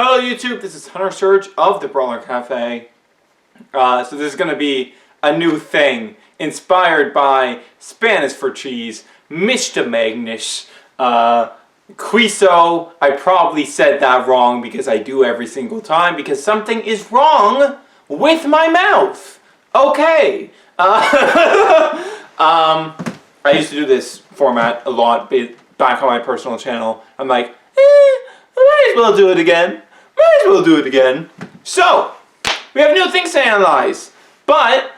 Hello YouTube, this is Hunter Surge of the Brawler Cafe. So this is going to be a new thing inspired by Spanish for cheese, Mr. Magnus, Quiso. I probably said that wrong because I do every single time because something is wrong with my mouth. Okay. I used to do this format a lot back on my personal channel. I'm like, might as well do it again. Might as well do it again. So, we have new things to analyze. But,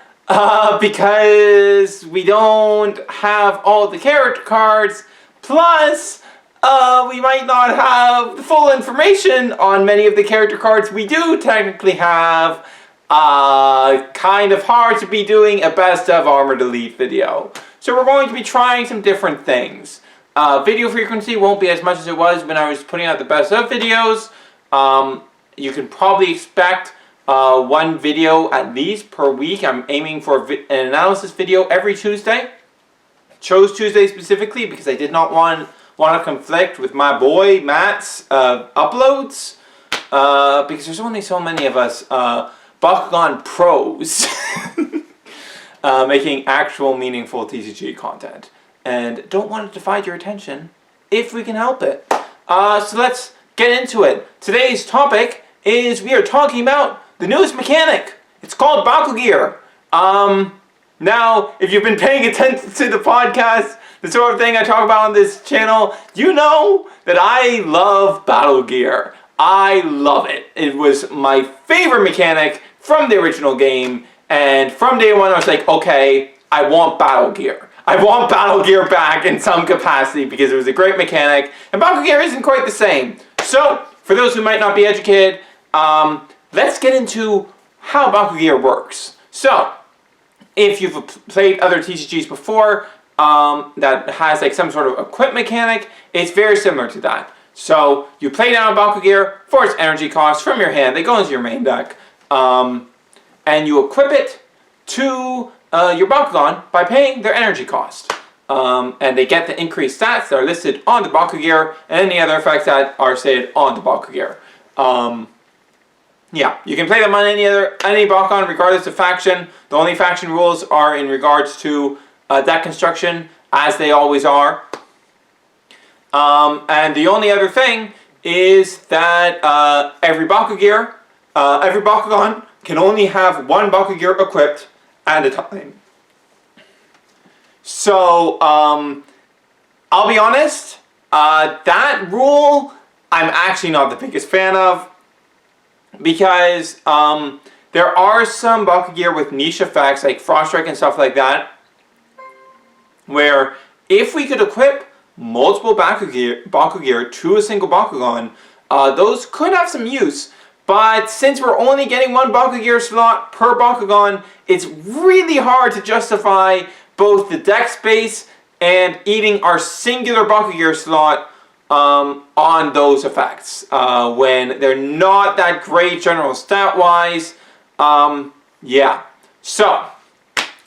because we don't have all the character cards, plus, we might not have the full information on many of the character cards we do technically have, kind of hard to be doing a best of Armored Elite video. So we're going to be trying some different things. Video frequency won't be as much as it was when I was putting out the best of videos. You can probably expect one video at least per week. I'm aiming for an analysis video every Tuesday. Chose Tuesday specifically because I did not want to conflict with my boy Matt's uploads. Because there's only so many of us Bakugan pros making actual meaningful TCG content. And don't want to divide your attention if we can help it. So let's get into it. Today's topic is we are talking about the newest mechanic. It's called Baku-Gear. Now, if you've been paying attention to the podcast, the sort of thing I talk about on this channel, you know that I love Battle Gear. I love it. It was my favorite mechanic from the original game. And from day one, I was like, okay, I want Battle Gear. I want Battle Gear back in some capacity because it was a great mechanic, and Baku-Gear isn't quite the same. So, for those who might not be educated, let's get into how Baku-Gear works. So, if you've played other TCGs before that has like some sort of equip mechanic, it's very similar to that. So, you play down Baku-Gear for its energy cost from your hand. They go into your main deck, and you equip it to your Bakugan by paying their energy cost. And they get the increased stats that are listed on the Baku-Gear and any other effects that are stated on the Baku-Gear. Yeah, you can play them on any Bakugan regardless of faction. The only faction rules are in regards to deck construction, as they always are. And the only other thing is that every Bakugan can only have one Baku-Gear equipped at a time. So, I'll be honest, that rule I'm actually not the biggest fan of because there are some Baku-Gear with niche effects like Frost Strike and stuff like that where if we could equip multiple Baku-Gear to a single Bakugan, those could have some use. But since we're only getting one Baku-Gear slot per Bakugan, it's really hard to justify both the deck space and eating our singular Baku-Gear slot on those effects. When they're not that great general stat-wise. Yeah. So,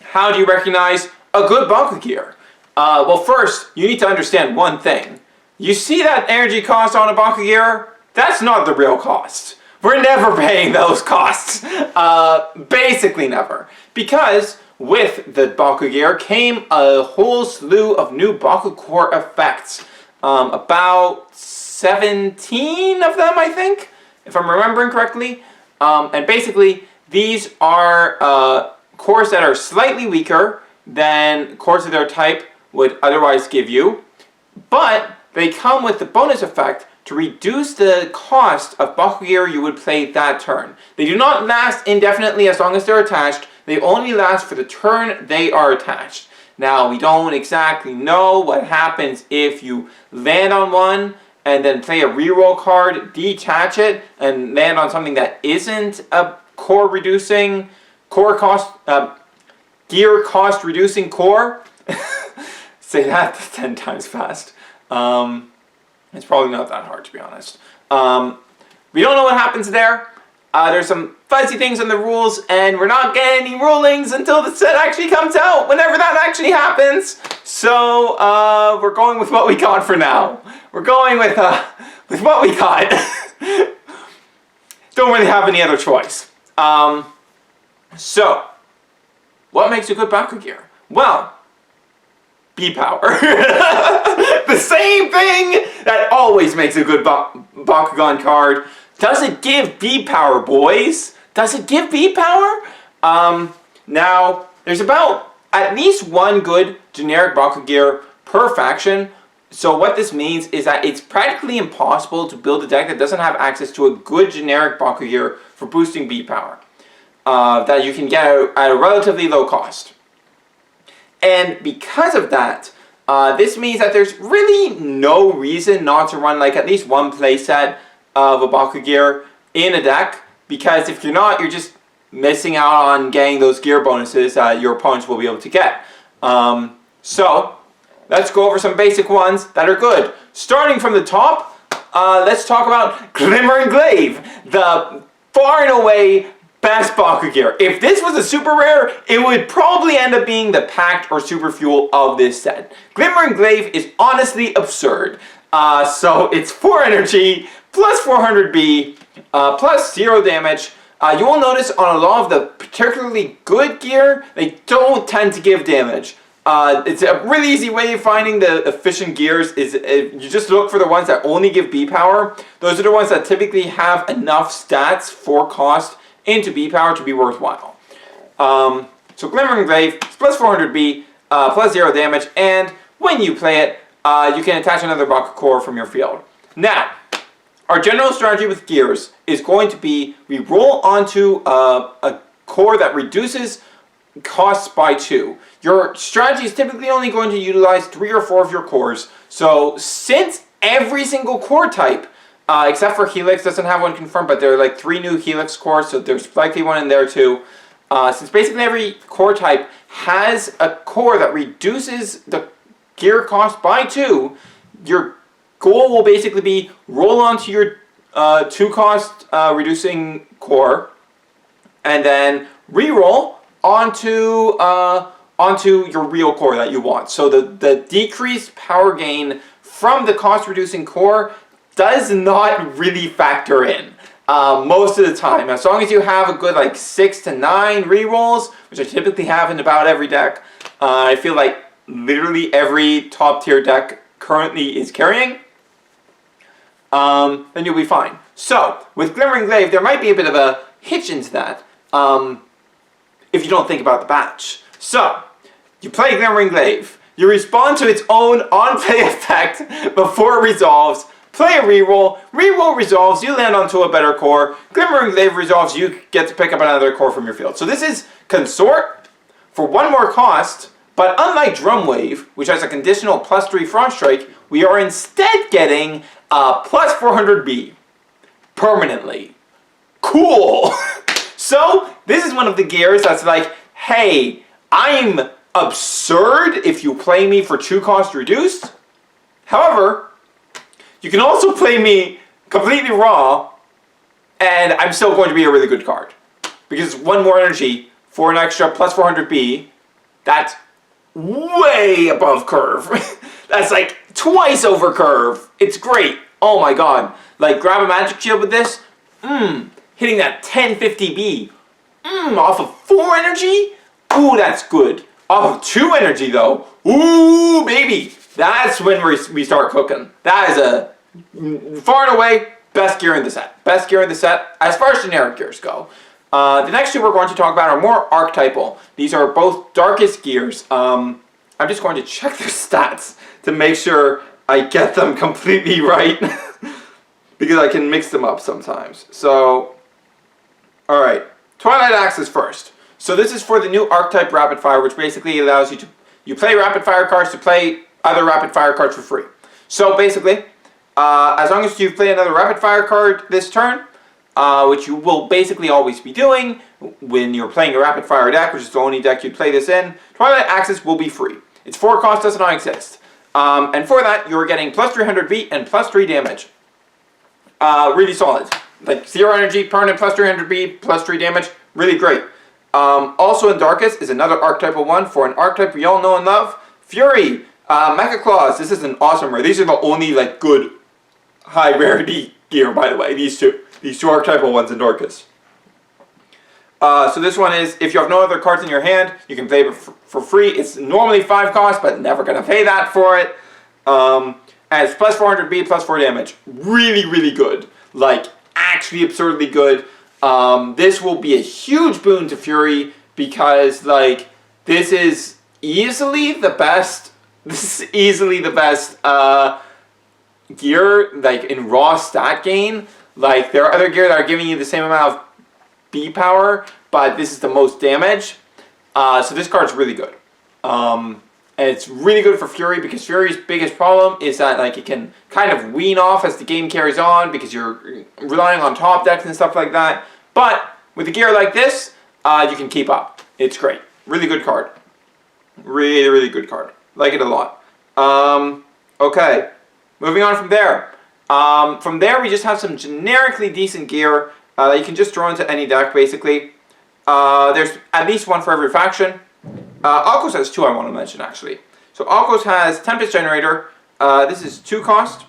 how do you recognize a good Baku-Gear? Well, first, you need to understand one thing. You see that energy cost on a Baku-Gear? That's not the real cost. We're never paying those costs. Basically never. Because with the Baku-Gear came a whole slew of new Baku core effects. About 17 of them, I think, if I'm remembering correctly. And basically, these are cores that are slightly weaker than cores of their type would otherwise give you. But they come with the bonus effect to reduce the cost of Baku-Gear you would play that turn. They do not last indefinitely as long as they're attached. They only last for the turn they are attached. Now, we don't exactly know what happens if you land on one and then play a reroll card, detach it, and land on something that isn't a gear cost reducing core. Say that 10 times fast. It's probably not that hard, to be honest. We don't know what happens there. There's some fuzzy things in the rules, and we're not getting any rulings until the set actually comes out, whenever that actually happens. So, we're going with what we got for now. We're going with what we got. don't really have any other choice. So, what makes a good BakuGear? Well, B-Power. The same thing that always makes a good Bakugan card. Does it give B-Power, boys? Does it give B-Power? Now, there's about at least one good generic BakuGear per faction. So what this means is that it's practically impossible to build a deck that doesn't have access to a good generic BakuGear for boosting B-Power. That you can get at a relatively low cost. And because of that, this means that there's really no reason not to run like at least one playset of a BakuGear in a deck, because if you're not, you're just missing out on getting those gear bonuses that your opponents will be able to get. So, let's go over some basic ones that are good. Starting from the top, let's talk about Glimmer and Glaive, the far and away best Baku-Gear. If this was a super rare, it would probably end up being the packed or super fuel of this set. Glimmer and Glaive is honestly absurd. So it's 4 energy, plus 400B, plus 0 damage. You will notice on a lot of the particularly good gear, they don't tend to give damage. It's a really easy way of finding the efficient gears is you just look for the ones that only give B-Power. Those are the ones that typically have enough stats for cost into B-Power to be worthwhile. So Glimmer and Glaive, plus 400B, plus 0 damage, and when you play it, you can attach another Baku core from your field. Now, our general strategy with gears is going to be we roll onto a core that reduces costs by 2. Your strategy is typically only going to utilize 3 or 4 of your cores. So since every single core type, except for Helix, doesn't have one confirmed, but there are like 3 new Helix cores, so there's likely one in there too. Since basically every core type has a core that reduces the gear cost by 2, your goal will basically be roll onto your 2 cost reducing core, and then re-roll onto your real core that you want. So the decreased power gain from the cost reducing core does not really factor in most of the time. As long as you have a good like 6 to 9 rerolls, which I typically have in about every deck, I feel like literally every top tier deck currently is carrying, then you'll be fine. So with Glimmer and Glaive, there might be a bit of a hitch into that if you don't think about the batch. So you play Glimmer and Glaive, you respond to its own on-play effect before it resolves. Play a reroll, reroll resolves, you land onto a better core, Glimmer and Glaive resolves, you get to pick up another core from your field. So this is Consort for 1 more cost, but unlike Drumwave, which has a conditional plus 3 Frost Strike, we are instead getting plus 400B permanently. Cool! So this is one of the gears that's like, hey, I'm absurd if you play me for 2 cost reduced. However, you can also play me completely raw, and I'm still going to be a really good card. Because 1 more energy for an extra plus 400B, that's way above curve. That's like twice over curve. It's great. Oh my god. Like, grab a magic shield with this. Hitting that 1050B. Off of 4 energy? Ooh, that's good. Off of 2 energy, though. Ooh, baby. That's when we start cooking. That is a far and away best gear in the set. Best gear in the set as far as generic gears go. The next 2 we're going to talk about are more archetypal. These are both darkest gears. I'm just going to check their stats to make sure I get them completely right. Because I can mix them up sometimes. So, alright. Twilight Axes first. So this is for the new archetype Rapid Fire, which basically allows you to play Rapid Fire cards to play other Rapid Fire cards for free. So basically, as long as you play another Rapid Fire card this turn, which you will basically always be doing when you're playing a Rapid Fire deck, which is the only deck you'd play this in, Twilight Axes will be free. Its 4 cost does not exist. And for that, you're getting plus 300 beat and plus 3 damage. Really solid. Like 0 energy, permanent plus 300 beat, plus 3 damage. Really great. Also in Darkest is another archetypal one for an archetype we all know and love. Fury. Macca Claws. This is an awesome rare. These are the only like good high rarity gear, by the way. These 2. these two archetypal ones in Dorcas. So this one is, if you have no other cards in your hand, you can play it for free. It's normally 5 cost, but never going to pay that for it. And it's plus 400B, plus 4 damage. Really, really good. Like, actually absurdly good. This will be a huge boon to Fury because, like, this is easily the best. This is easily the best gear, like, in raw stat gain. Like, there are other gear that are giving you the same amount of B power, but this is the most damage. So this card's really good. And it's really good for Fury because Fury's biggest problem is that, like, it can kind of wean off as the game carries on because you're relying on top decks and stuff like that. But with a gear like this, you can keep up. It's great. Really good card. Really, really good card. Like it a lot. Okay. Moving on from there. From there, we just have some generically decent gear that you can just throw into any deck, basically. There's at least one for every faction. Alkos has 2 I want to mention, actually. So Alkos has Tempest Generator. This is 2 cost,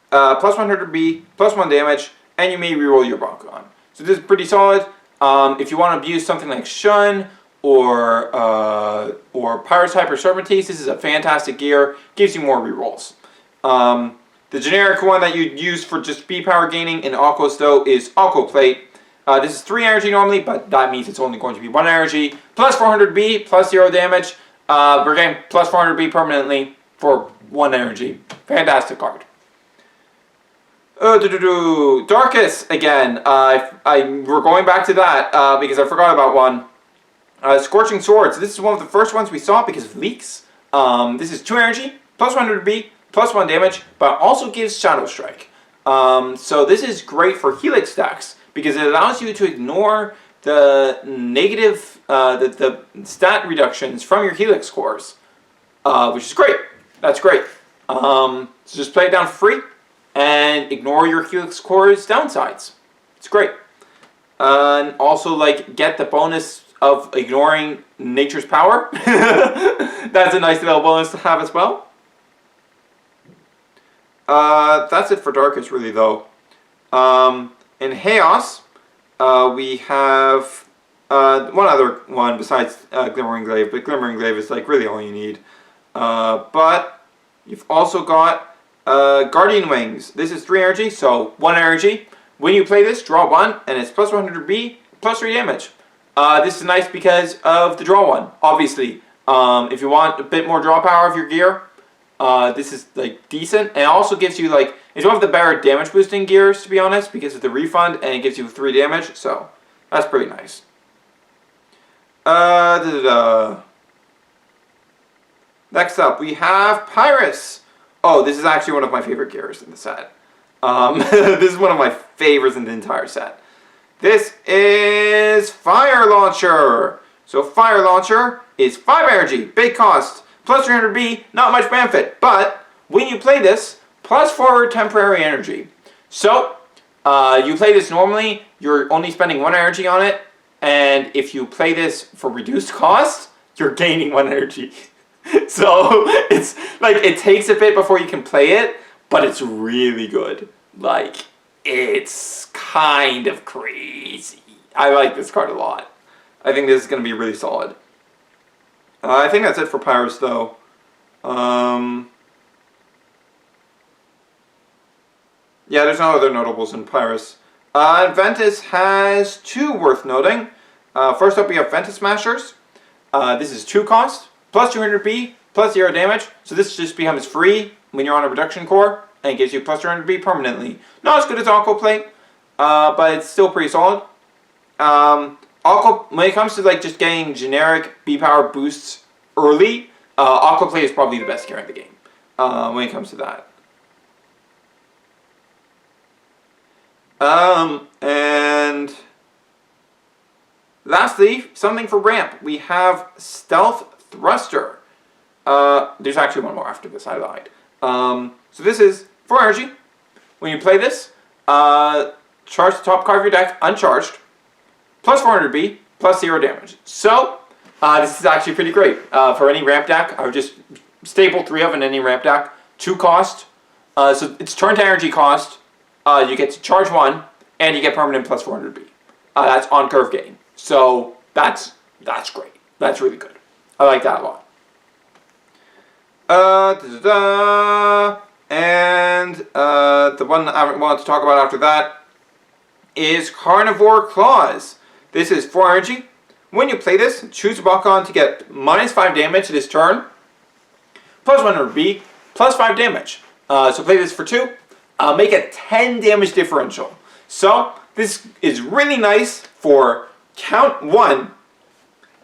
plus 100B, plus 1 damage, and you may reroll your Bakugan. So this is pretty solid. If you want to abuse something like Shun or Pyrus Hyper Serpentine, this is a fantastic gear. Gives you more rerolls. The generic one that you'd use for just B power gaining in Alkos, though, is Alko Plate. This is 3 energy normally, but that means it's only going to be 1 energy. Plus 400B, plus 0 damage. We're getting plus 400B permanently for 1 energy. Fantastic card. Darkus, again. We're going back to that because I forgot about one. Scorching Swords. This is one of the first ones we saw because of leaks. This is 2 energy, plus 100B, plus 1 damage, but also gives Shadow Strike. So this is great for Helix decks because it allows you to ignore the negative, the stat reductions from your Helix cores, which is great. That's great. So just play it down for free and ignore your Helix cores downsides. It's great. And also, like, get the bonus of ignoring Nature's Power. That's a nice little bonus to have as well. That's it for Darkus, really, though. In Chaos, we have one other one besides Glimmering Glaive, but Glimmering Glaive is, like, really all you need. But you've also got Guardian Wings. This is 3 energy, so 1 energy. When you play this, draw 1, and it's plus 100B, plus 3 damage. This is nice because of the draw 1, obviously. If you want a bit more draw power of your gear, this is, like, decent. And it also gives you, like, it's one of the better damage boosting gears, to be honest, because of the refund, and it gives you 3 damage, so that's pretty nice. Next up, we have Pyrus. Oh, this is actually one of my favorite gears in the set. This is one of my favorites in the entire set. This is Fire Launcher. So Fire Launcher is 5 energy, big cost, plus 300B, not much benefit. But when you play this, plus 4 temporary energy. So you play this normally, you're only spending 1 energy on it. And if you play this for reduced cost, you're gaining 1 energy. So it's like, it takes a bit before you can play it, but it's really good. Like, it's kind of crazy. I like this card a lot. I think this is going to be really solid. I think that's it for Pyrus, though. Yeah, there's no other notables in Pyrus. Ventus has 2 worth noting. First up, we have Ventus Smashers. This is 2 cost, plus 200B, plus 0 damage. So this just becomes free when you're on a reduction core, and it gives you plus 200B permanently. Not as good as Alko Plate, but it's still pretty solid. When it comes to, like, just getting generic B power boosts early, Alko Plate is probably the best gear in the game when it comes to that. And lastly, something for ramp. We have Stealth Thruster. There's actually one more after this, I lied. So this is 4 energy. When you play this, charge the top card of your deck uncharged, plus 400B, plus 0 damage. So this is actually pretty great. For any ramp deck, I would just staple 3 of in any ramp deck. 2 cost. So it's turn to energy cost. You get to charge 1, and you get permanent plus 400B. That's on curve gain. So that's great. That's really good. I like that a lot. And the one I want to talk about after that is Carnivore Claws. This is 4 energy. When you play this, choose a Bakugan to get -5 damage this turn, plus 100B, plus 5 damage. So play this for 2. Make a 10 damage differential. So this is really nice for count 1,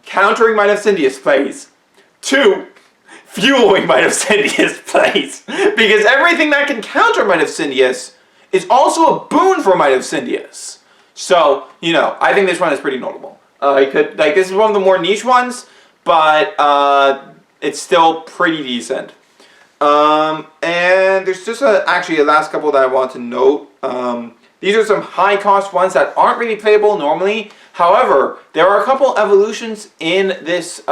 countering Might of Sindius plays. 2, fueling Might of Sindius plays. Because everything that can counter Might of Sindius is also a boon for Might of Sindius. So, you know, I think this one is pretty notable. This is one of the more niche ones, but it's still pretty decent. And there's just actually a last couple that I want to note. These are some high cost ones that aren't really playable normally. However, there are a couple evolutions in this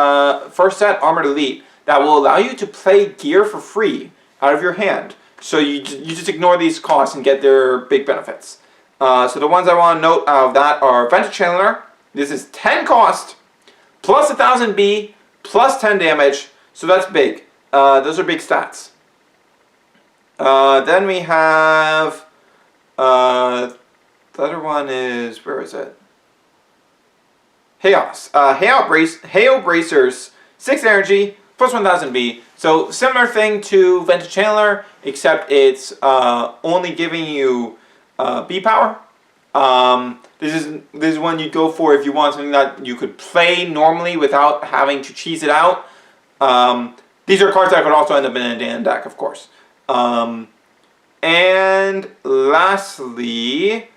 first set, Armored Elite, that will allow you to play gear for free out of your hand. So you just ignore these costs and get their big benefits. So the ones I want to note out of that are Chandler. This is 10 cost, plus 1000 B, plus 10 damage. So that's big. Those are big stats. Then we have... the other one is... Where is it? Heyo Bracers, 6 energy, plus 1000 B. So similar thing to Chandler, except it's only giving you B power. This is one you'd go for if you want something that you could play normally without having to cheese it out. These are cards that could also end up in a Dan deck, of course. And lastly,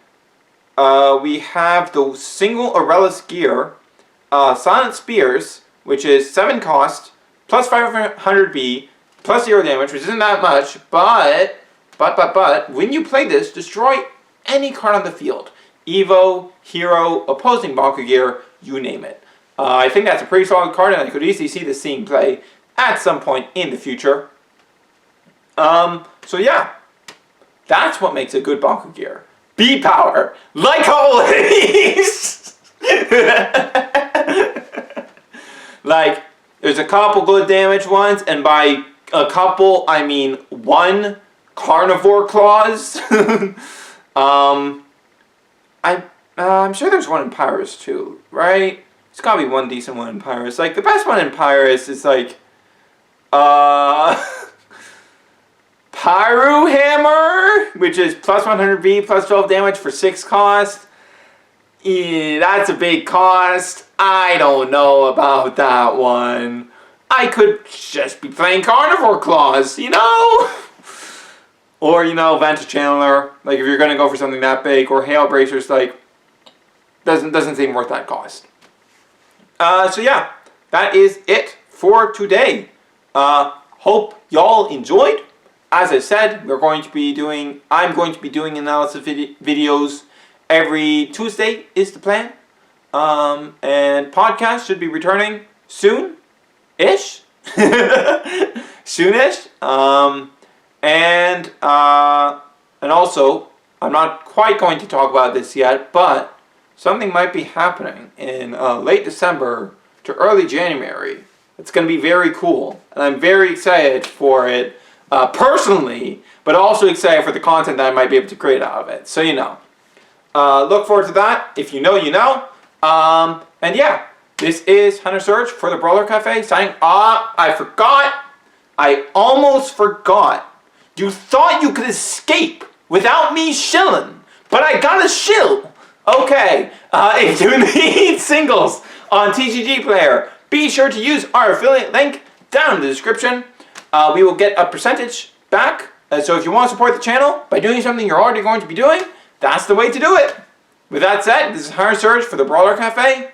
we have the single Aurelius Gear, Sonnet Spears, which is 7 cost, plus 500 B, plus 0 damage, which isn't that much, but, when you play this, destroy any card on the field. Evo, Hero, opposing Baku-Gear, you name it. I think that's a pretty solid card, and I could easily see this seeing play at some point in the future. So yeah, that's what makes a good Baku-Gear. B-Power, like always! Like, there's a couple good damage ones, and by a couple, I mean 1 Carnivore Claws. I'm sure there's one in Pyrus too, right? There's gotta be one decent one in Pyrus. Like, the best one in Pyrus is like, Pyro Hammer, which is plus 100B, plus 12 damage for 6 cost. Yeah, that's a big cost. I don't know about that one. I could just be playing Carnivore Claws, you know? Or, you know, Chandler, like if you're going to go for something that big, or Heyo Bracers, like, doesn't seem worth that cost. So yeah, that is it for today. Hope y'all enjoyed. As I said, I'm going to be doing analysis videos every Tuesday is the plan. And podcast should be returning soon-ish. Soon-ish. And also, I'm not quite going to talk about this yet, but something might be happening in late December to early January. It's going to be very cool, and I'm very excited for it personally, but also excited for the content that I might be able to create out of it. So, you know, look forward to that. If you know, you know. And yeah, this is Hunter Surge for the Brawler Cafe signing off. I almost forgot. You thought you could escape without me shilling, but I got a shill. Okay, if you need singles on TCG Player, be sure to use our affiliate link down in the description. We will get a percentage back. So if you want to support the channel by doing something you're already going to be doing, that's the way to do it. With that said, this is Hunter Surge for the Brawler Cafe.